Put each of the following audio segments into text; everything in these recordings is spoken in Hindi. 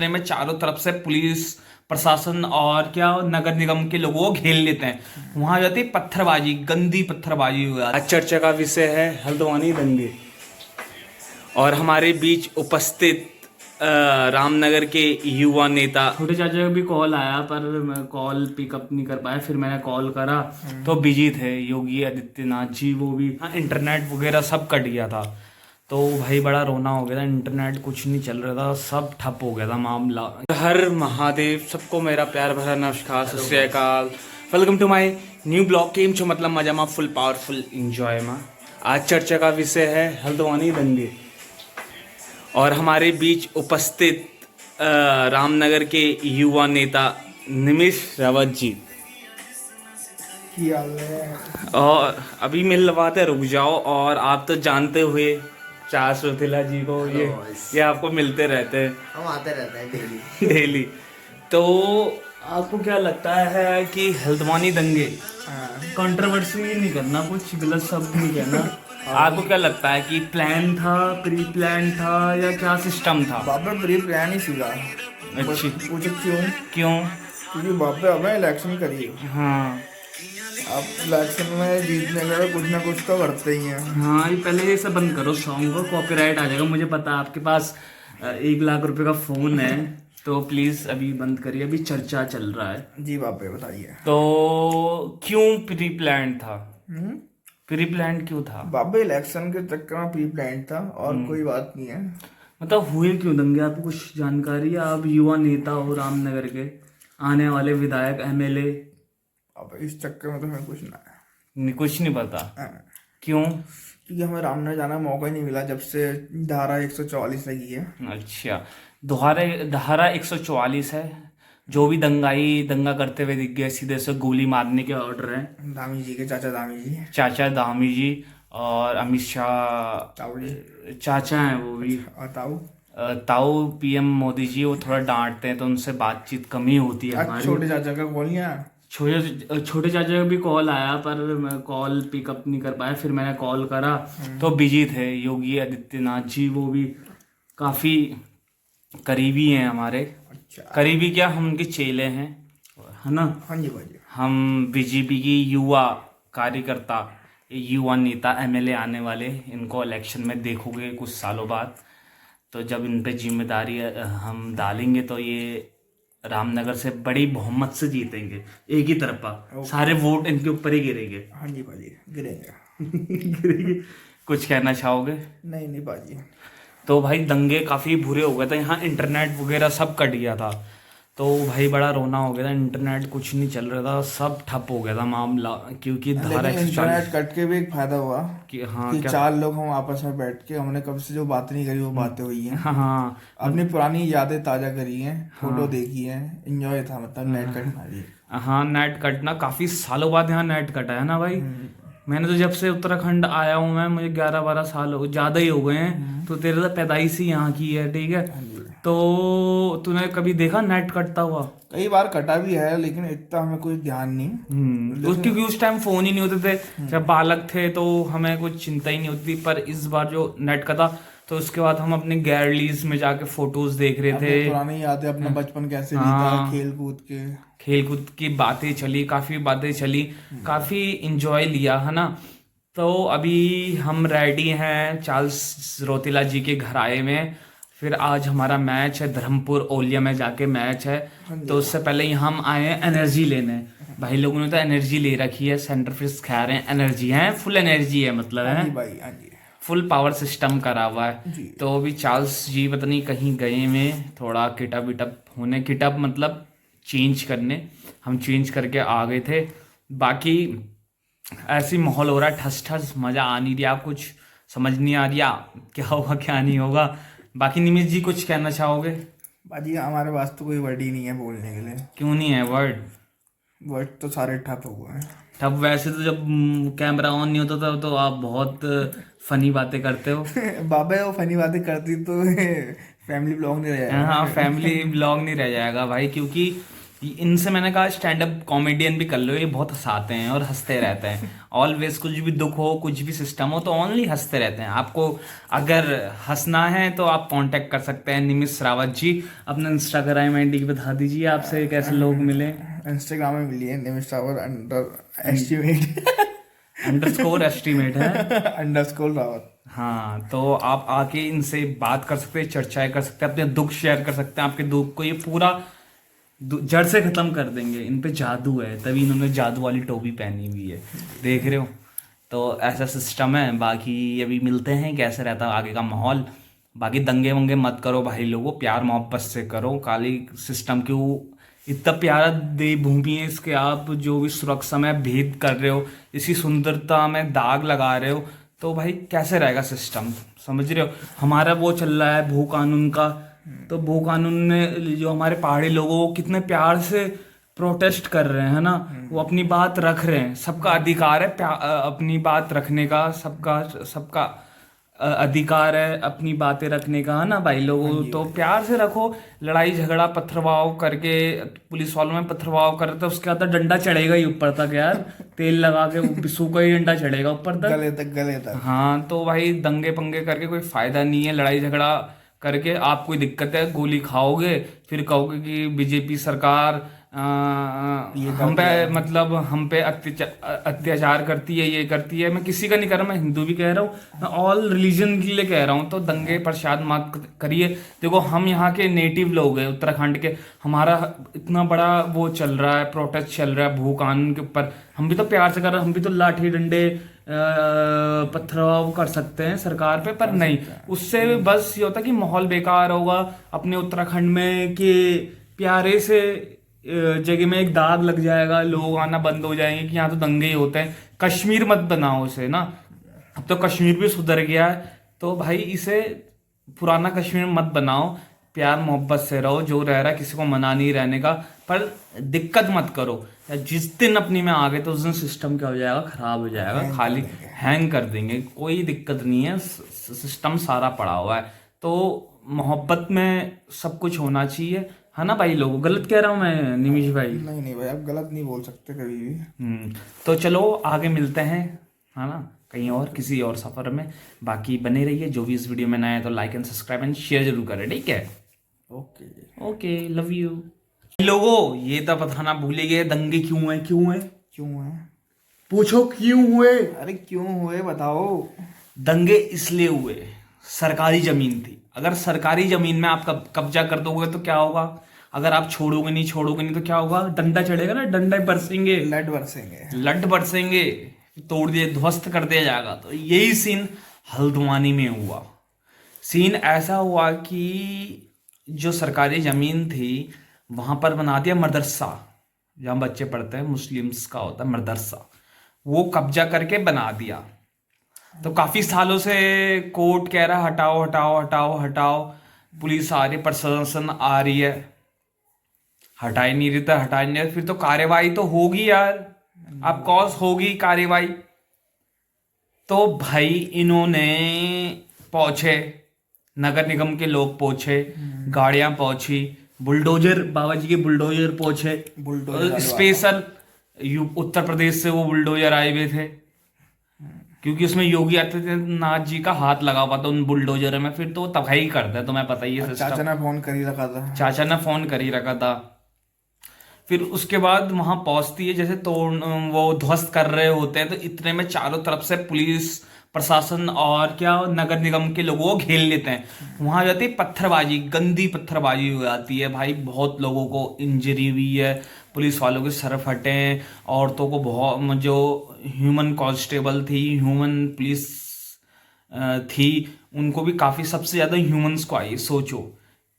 में चारों तरफ से पुलिस प्रशासन और क्या नगर निगम के लोगों को घेर लेते हैं। वहां हो जाती है पत्थरबाजी, गंदी पत्थरबाजी हुआ। आज चर्चा का विषय है हल्द्वानी दंगे और हमारे बीच उपस्थित रामनगर के युवा नेता छोटे चाचा का भी कॉल आया पर मैं कॉल पिकअप नहीं कर पाया। फिर मैंने कॉल करा तो बिजी थे योगी आदित्यनाथ जी, वो भी हाँ, इंटरनेट वगैरह सब कट गया था। तो भाई बड़ा रोना हो गया था, इंटरनेट कुछ नहीं चल रहा था, सब ठप हो गया था मामला। हर महादेव, सबको मेरा प्यार भरा नमस्कार, Sat Sri Akal. Welcome to my new blog. केम छो मतलब मजा में फुल पावरफुल इंजॉय में। आज चर्चा का विषय है हल्द्वानी दंगे और हमारे बीच उपस्थित रामनगर के युवा नेता निमिष रावत जी। और अभी मिलवाते, रुक जाओ। और आप तो जानते हुए चार श्रोतिला जी को, ये आपको मिलते रहते हैं, हम आते रहते हैं डेली डेली। तो आपको क्या लगता है कि हल्द्वानी दंगे, कंट्रोवर्सी नहीं करना, कुछ गलत शब्द नहीं कहना, आपको क्या लगता है कि प्लान था, प्री प्लान था या क्या सिस्टम था? बाबा प्री प्लान ही सीखा। अच्छी पूछे क्यों? क्यों? क्योंकि बाबा हमें इलेक्शन करिए। हाँ अब इलेक्शन में जीतने के लिए कुछ ना कुछ तो करते ही हैं। हाँ, ये पहले ये सब बंद करो, सॉन्ग को कॉपीराइट आ जाएगा। मुझे पता है आपके पास 1 लाख रुपए का फोन है, तो प्लीज अभी बंद करिए, अभी चर्चा चल रहा है। जी बाबा बताइए। तो क्यों प्री प्लान था? प्री प्लान क्यों था? बाबा इलेक्शन के चक्कर में प्री प्लान था और कोई बात नहीं है। मतलब हुए क्यों दंगे, आपको कुछ जानकारी है? आप युवा नेता हो रामनगर के, आने वाले विधायक, एमएलए। अब इस चक्कर में तो हमें कुछ ना है। कुछ नहीं पता हाँ। क्यों? क्योंकि हमें रामनगर जाने का मौका ही नहीं मिला जब से धारा 144 लगी है। अच्छा, धारा 144 है। जो भी दंगा करते हुए दिख गए, सीधे से गोली मारने के ऑर्डर हैं। धामी जी के चाचा धामी जी, चाचा धामी जी और अमित शाह ताऊ जी, चाचा हैं वो भी। और ताऊ ताऊ पीएम मोदी जी, वो थोड़ा डांटते हैं तो उनसे बातचीत कम ही होती है हमारी। छोटे चाचा का कॉल नहीं आया? छोटे चाचा का भी कॉल आया पर मैं कॉल पिकअप नहीं कर पाया। फिर मैंने कॉल करा तो बिजी थे योगी आदित्यनाथ जी, वो भी काफी करीबी हैं हमारे। अच्छा। करीबी क्या, हम उनके चेले हैं, है ना। हाँ जी भाई। हम बीजेपी की युवा कार्यकर्ता, युवा नेता, एमएलए आने वाले, इनको इलेक्शन में देखोगे कुछ सालों बाद। तो जब इन पे जिम्मेदारी हम डालेंगे तो ये रामनगर से बड़ी बहुमत से जीतेंगे, एक ही तरफा, सारे वोट इनके ऊपर ही गिरेंगे। हाँ जी भाजी, गिरेंगे। गिरेंगे। कुछ कहना चाहोगे? नहीं नहीं भाजी। तो भाई दंगे काफ़ी बुरे हो गए थे, यहाँ इंटरनेट वगैरह सब कट गया था। तो भाई बड़ा रोना हो गया था, इंटरनेट कुछ नहीं चल रहा था, सब ठप हो गया था मामला। क्योंकि धारा इंटरनेट कट के भी एक फायदा हुआ कि हाँ कि क्या? 4 लोग हम आपस में बैठ के, हमने कब से जो बातें नहीं करी वो बातें हुई हैं। हाँ अपनी पुरानी यादें ताजा करी हैं, फोटो देखी है, एंजॉय था मतलब नेट कटना भी। हाँ, नेट कटना काफ़ी सालों बाद यहाँ नेट कटा है ना भाई। मैंने तो जब से उत्तराखंड आया हूँ मैं, मुझे 11-12 साल हो, ज़्यादा ही हो गए हैं। तो तेरे तो पैदाइश ही यहाँ की है, ठीक है। तो तूने कभी देखा नेट कटता हुआ? कई बार कटा भी है लेकिन इतना हमें कोई ध्यान नहीं। क्योंकि उस टाइम फोन ही नहीं होते थे, जब बालक थे तो हमें कुछ चिंता ही नहीं होती। पर इस बार जो नेट कटा तो उसके बाद हम अपने गैलरीज में जाके फोटोज देख रहे थे, पुरानी यादें, अपना बचपन कैसे बीता, खेल कूद की बातें चली, काफी बातें चली, काफी इंजॉय लिया, है ना। तो अभी हम रेडी हैं चार्ल्स रोतिला जी के घर आए में। फिर आज हमारा मैच है धर्मपुर ओलिया में जाके मैच है। तो उससे पहले यहाँ हम आए हैं एनर्जी लेने। भाई लोगों ने तो एनर्जी ले रखी है, सेंटर फिश खा रहे हैं, एनर्जी है, फुल एनर्जी है, मतलब है फुल पावर सिस्टम करा हुआ है। तो अभी चार्ल्स जी पता नहीं कहीं गए में, थोड़ा किटअप विटअप होने, किटअप मतलब चेंज करने, हम चेंज करके आ गए थे। बाकी ऐसी माहौल हो रहा है, ठस ठस, मज़ा आ नहीं रहा, कुछ समझ नहीं आ रहा क्या होगा क्या नहीं होगा। बाकी निमिष जी कुछ कहना चाहोगे? बाजी हमारे पास तो कोई वर्ड ही नहीं है बोलने के लिए। क्यों नहीं है वर्ड? वर्ड तो सारे ठप हो गए हैं। ठप? वैसे तो जब कैमरा ऑन नहीं होता था तो आप बहुत फनी बातें करते हो। बाबा वो फनी बातें करती तो फैमिली ब्लॉग नहीं रह जाएगा। हाँ, फैमिली ब्लॉग नहीं रह जाएगा भाई, क्योंकि इनसे मैंने कहा स्टैंड अप कॉमेडियन भी कर लो, ये बहुत हंसाते हैं और हंसते रहते हैं। ऑलवेज कुछ भी दुख हो, कुछ भी सिस्टम हो, तो ओनली हंसते रहते हैं। आपको अगर हंसना है तो आप कांटेक्ट कर सकते हैं निमिष रावत जी। अपना इंस्टाग्राम आईडी बता दीजिए, आपसे कैसे लोग मिले। इंस्टाग्राम में मिलिए Nimish Rawat under estimate underscore estimate है। अंडरस्कोर रावत। हाँ, तो आप आके इनसे बात कर सकते हैं, चर्चाएं कर सकते हैं, अपने दुख शेयर कर सकते हैं। आपके दुख को ये पूरा जड़ से खत्म कर देंगे। इन पे जादू है, तभी इन्होंने जादू वाली टोपी पहनी हुई है, देख रहे हो। तो ऐसा सिस्टम है। बाकी अभी मिलते हैं कैसे रहता है आगे का माहौल। बाकी दंगे वंगे मत करो भाई लोगों, प्यार मोहब्बत से करो। काली सिस्टम क्यों इतना प्यारा देवभूमि है इसके, आप जो भी सुरक्षा में भेद कर रहे हो, इसी सुंदरता में दाग लगा रहे हो, तो भाई कैसे रहेगा सिस्टम, समझ रहे हो। हमारा वो चल रहा है भू कानून का, तो भू कानून में जो हमारे पहाड़ी लोगों को कितने प्यार से प्रोटेस्ट कर रहे हैं ना, वो अपनी बात रख रहे हैं। सबका अधिकार है अपनी बात रखने का, सबका सबका अधिकार है अपनी बातें रखने का, है ना भाई लोगों। तो प्यार से रखो। लड़ाई झगड़ा पत्थरवाव करके, पुलिस वालों में पत्थरवाव कर रहे थे, उसके बाद तो डंडा चढ़ेगा ही ऊपर तक यार। तेल लगा के सूखा ही डंडा चढ़ेगा ऊपर तक, गले तक। हाँ, तो भाई दंगे पंगे करके कोई फायदा नहीं है। लड़ाई झगड़ा करके आप कोई दिक्कत है, गोली खाओगे, फिर कहोगे कि बीजेपी सरकार हम पे मतलब हम पे अत्याचार करती है, ये करती है। मैं किसी का नहीं कह रहा, मैं हिंदू भी कह रहा हूँ, मैं ऑल रिलीजन के लिए कह रहा हूँ। तो दंगे प्रसाद मत करिए। देखो हम यहाँ के नेटिव लोग हैं, उत्तराखंड के, हमारा इतना बड़ा वो चल रहा है, प्रोटेस्ट चल रहा है भू कानून के ऊपर। हम भी तो प्यार से कर रहे हैं, हम भी तो लाठी डंडे पत्थरवाह कर सकते हैं सरकार पे, पर नहीं। उससे बस ये होता है कि माहौल बेकार होगा अपने उत्तराखंड में, कि प्यारे से जगह में एक दाग लग जाएगा, लोग आना बंद हो जाएंगे कि यहाँ तो दंगे ही होते हैं। कश्मीर मत बनाओ इसे ना, अब तो कश्मीर भी सुधर गया है, तो भाई इसे पुराना कश्मीर मत बनाओ। प्यार मोहब्बत से रहो, जो रह रहा है किसी को मना नहीं रहने का, पर दिक्कत मत करो। जिस दिन अपनी में आ गए तो उस दिन सिस्टम क्या हो जाएगा, खराब हो जाएगा, खाली हैंग कर देंगे। कोई दिक्कत नहीं है, सिस्टम सारा पड़ा हुआ है। तो मोहब्बत में सब कुछ होना चाहिए, है ना भाई लोगों। गलत कह रहा हूँ मैं निमिष भाई? नहीं भाई, आप गलत नहीं बोल सकते कभी भी। तो चलो आगे मिलते हैं, है ना, कहीं और किसी और सफर में। बाकी बने रहिए, जो भी इस वीडियो में नया है तो like and subscribe and share जरूर करें, ठीक है। ओके, लव यू लोगों। ये तो बताना भूल ही गए, दंगे क्यों है, क्यों है, क्यों है? पूछो क्यों हुए। अरे क्यों हुए बताओ। दंगे इसलिए हुए, सरकारी जमीन थी। अगर सरकारी जमीन में आप कब्जा कर दोगे तो क्या होगा, अगर आप छोड़ोगे नहीं तो क्या होगा, डंडा चढ़ेगा ना, डंडे बरसेंगे, लड बरसेंगे, तोड़ दिए, ध्वस्त कर दिया जाएगा। तो यही सीन हल्द्वानी में हुआ। सीन ऐसा हुआ कि जो सरकारी जमीन थी वहां पर बना दिया मदरसा, जहां बच्चे पढ़ते हैं, मुस्लिम्स का होता है मदरसा, वो कब्जा करके बना दिया। तो काफी सालों से कोर्ट कह रहा है हटाओ हटाओ हटाओ हटाओ, पुलिस आ रही, प्रशासन आ रही है, हटा ही नहीं रही, हटा ही नहीं। फिर तो कार्यवाही तो होगी यार, अब कॉज होगी कार्यवाही। तो भाई इन्होंने पहुंचे, नगर निगम के लोग पहुंचे, गाड़ियां पहुंची, बुलडोजर, बाबा जी के बुलडोजर पहुंचे, स्पेशल उत्तर प्रदेश से वो बुलडोजर आए हुए थे, क्योंकि उसमें योगी आदित्यनाथ जी का हाथ लगा हुआ था उन बुलडोजर में। फिर तो तबाही करता है, तुम्हें पता ही है। चाचा ने फोन कर ही रखा था। फिर उसके बाद वहां पहुंचती है, जैसे तो वो ध्वस्त कर रहे होते हैं, तो इतने में चारों तरफ से पुलिस प्रशासन और क्या नगर निगम के लोगों को घेर लेते हैं। वहां जाती है पत्थरबाजी, गंदी पत्थरबाजी हो जाती है भाई। बहुत लोगों को इंजरी हुई है, पुलिस वालों के सर फटे हैं, औरतों को बहुत, जो ह्यूमन कांस्टेबल थी, ह्यूमन पुलिस थी, उनको भी काफी, सबसे ज्यादा ह्यूमंस को आई। सोचो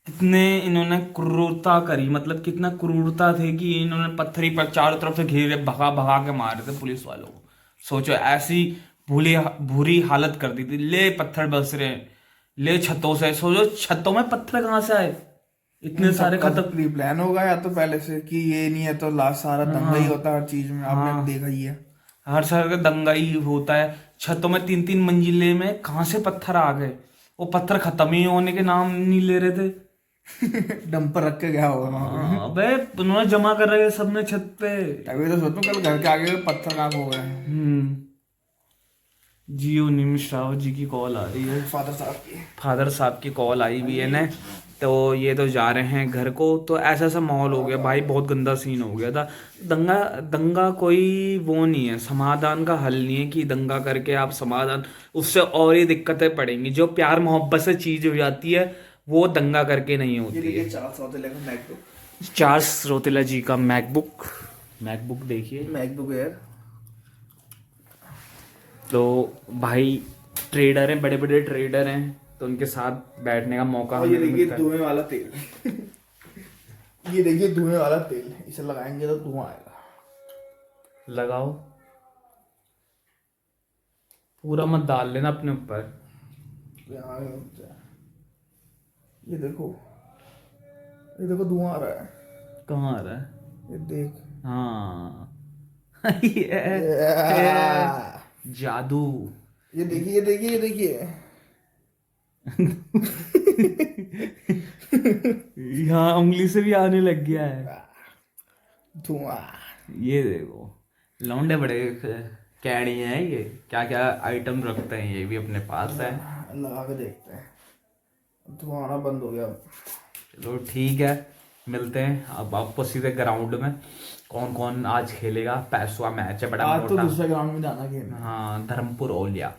कितने इन्होंने क्रूरता करी, मतलब कितना क्रूरता थी कि इन्होंने पत्थरी पर चारों तरफ से घेरे, भगा भगा के मार रहे थे पुलिस वालों को। सोचो ऐसी बुरी हालत कर दी थी। ले पत्थर बरस रहे, ले छतों से, सोचो छतों में पत्थर कहाँ से आए, इतने सारे खत्म। प्री प्लान होगा या तो पहले से कि ये नहीं है तो लास्ट सारा दंगा ही होता है हर चीज में, आपने देखा ही है, हर साल का दंगा ही होता है। छतों में 3-3 मंजिले में कहाँ से पत्थर आ गए, वो पत्थर खत्म ही होने के नाम नहीं ले रहे थे। डंपर रख के गया होगा वहाँ पे। हाँ, अबे उन्होंने जमा कर रखे सबने छत पे। तभी तो सोचूं कल घर के आगे पत्थर कहाँ खो गए। जियो निमिषराव जी की कॉल आ रही है, फादर साहब की। फादर साहब की कॉल आई भी है ना। तो ये तो जा रहे हैं घर को। तो ऐसा सा माहौल हो गया भाई, बहुत गंदा सीन हो गया था। दंगा दंगा कोई वो नहीं है, समाधान का हल नहीं है कि दंगा करके आप समाधान, उससे और ही दिक्कतें पड़ेंगी। जो प्यार मोहब्बत से चीज हो जाती है वो दंगा करके नहीं ये होती है। देखिए 400 लेकर मैकबुक। चार्ल्स रोतेला जी का मैकबुक देखिए। MacBook air. तो भाई ट्रेडर हैं, बड़े बड़े ट्रेडर हैं, तो उनके साथ बैठने का मौका और ये हमें देखिए मिलता है। धुएं वाला तेल। ये देखिए धुएं वाला तेल, इसे लगाएंगे तो धुआं आएगा। लगाओ, पूरा मत डाल लेना अपने ऊपर। यहाँ ये देखो धुआं आ रहा है। कहाँ आ रहा है? ये देख। हाँ जादू। ये देखिए। यहाँ उंगली से भी आने लग गया है धुआं। ये देखो, लौंडे बड़े कैडी हैं ये, क्या क्या आइटम रखते हैं ये भी अपने पास है। लगा के देखते हैं। धुआं आना बंद हो गया। चलो ठीक है, मिलते हैं अब आपको सीधे ग्राउंड में। कौन कौन आज खेलेगा? पैसवा मैच है बड़ा आज तो मोटा। दूसरे ग्राउंड में जाना खेलना। हाँ, धर्मपुर ओलिया।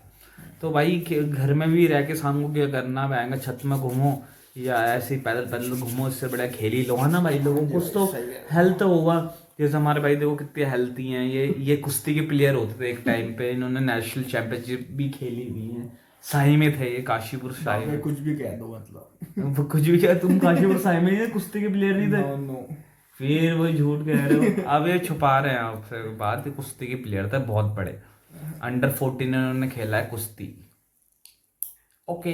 तो भाई घर में भी रह के शाम को क्या करना, आएंगे छत में घूमो या ऐसे ही पैदल पैदल घूमो, इससे बड़ा खेल ही लो है ना भाई। लोगों को कुछ तो हेल्थ होगा। जैसे हमारे भाई देखो कितने हेल्थी हैं। ये कुश्ती के प्लेयर होते थे एक टाइम पे, इन्होंने नेशनल चैंपियनशिप भी खेली हुई है। शाही में थे ये, काशीपुर शाही में। कुछ भी कह दो मतलब। वो कुछ भी क्या, तुम काशीपुर शाही में ये कुश्ती के प्लेयर नहीं थे? नो। फिर वही झूठ कह रहे हो। अब ये छुपा रहे हैं आपसे बात। कुश्ती के प्लेयर थे बहुत बड़े, अंडर 14 इन्होंने खेला है कुश्ती। ओके।